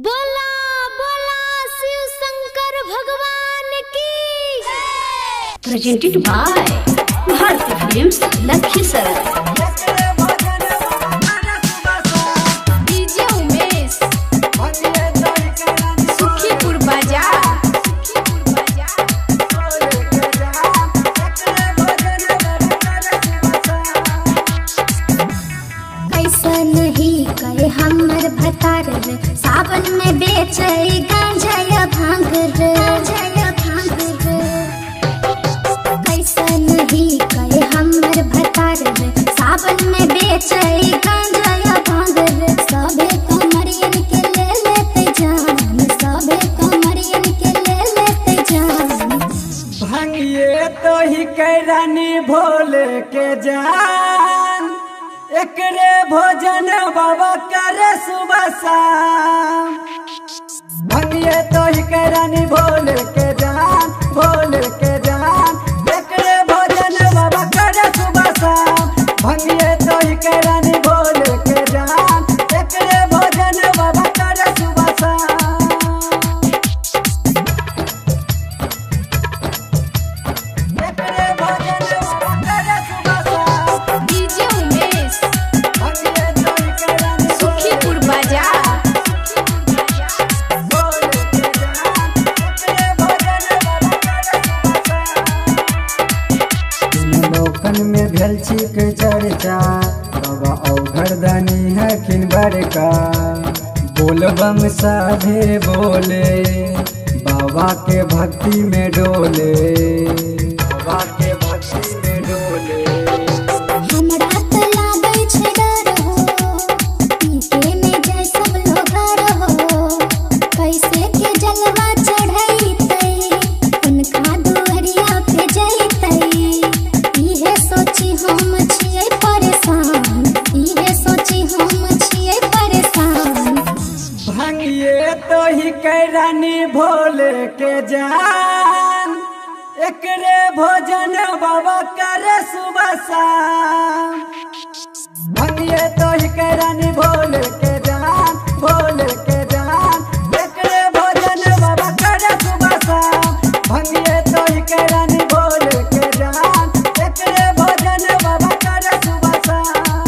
बोला बोला शिव शंकर भगवान की। Presented by Bharati films Lakhisarai. DJ Umesh Sukhipur बाजार। कैसा नहीं कहे हमर भतार रे, सावन में बेचे गांजा या भांग रे। कैसा नहीं कहे हमर भतार रे, सावन में बेचे गांजा या भांग रे। सबे कमरियन के ले लेते जान, सबे कमरियन के ले लेते जान। भंगिए तो ही कैरानी भोले के जान, एकरे भोजन बाबा करे सुबह शाम। भंगिए तो ही कैरानी भोले के जान, भोले के जान, एकरे भोजन बाबा करे सुबह शाम। भंगिए तो ही कैरानी भोले के जान, एकरे भोजन बाबा करे सुबह शाम। एकरे भोजन बाबा करे सुबह शाम। डीजे उमेश सुखीपुर बाजार। लोकन में भेल छिक चर्चा, बाबा औघरदानी है किन बड़का। बोलबम साधे बोले, बाबा के भक्ति में डोले, बाबा के भक्ति में डोले। हमरा त लागै छै डर हो, पीके में जाय सब लोग हो। कैसे के जलवा चढ़ैतै, उनका दुआरिया पे जैतै। इहे सोची हम छियै परेशान, इहे सोची हम छियै परेशान। भंगिए तो ही कैरानी भोले के जान, एकरे भोजन बाबा करे सुबह शाम। भंगिए तो ही कैरानी भोले के जान, भोले के जान, एकरे भोजन बाबा करे सुबह शाम। भंगिए तो ही कैरानी भोले के जान, एकरे भोजन बाबा करे सुबह शाम।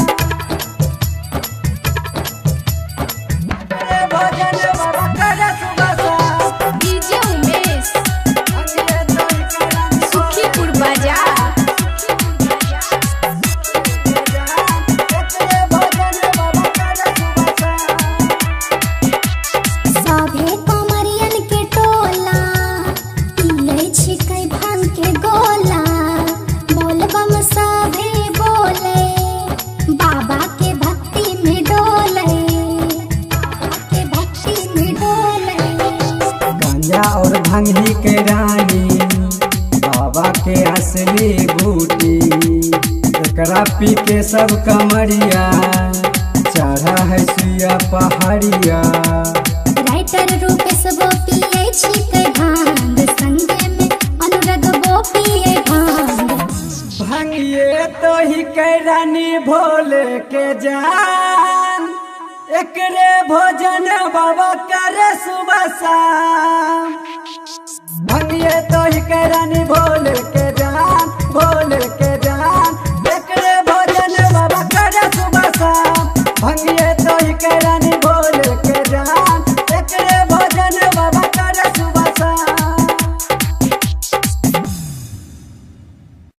एकरे भोजन बाबा करे सुबह शाम। डीजे उमेश भंगिए तो ही कैरानी सुखीपुर बाजार। सभे कमरियन के टोला, पियै छिकै भांग के गोला। बोलबम सभे बोले, बाबा के भक्ति में डोले, बाबा के भक्ति में डोले। गांजा और भंगी के रानी, बाबा के असली बूटी। एकरा पी के सब कमरिया, चढ़ा है सुइया पहाड़िया। राइटर रूपेश वो पियै छिकै भांग, संगे में अनुराग वो पियै भांग। भंगिए तो ही कैरानी भोले के जान, एकरे भोजन बाबा करे सुबह शाम। भंगिए तो ही कैरानी भोले के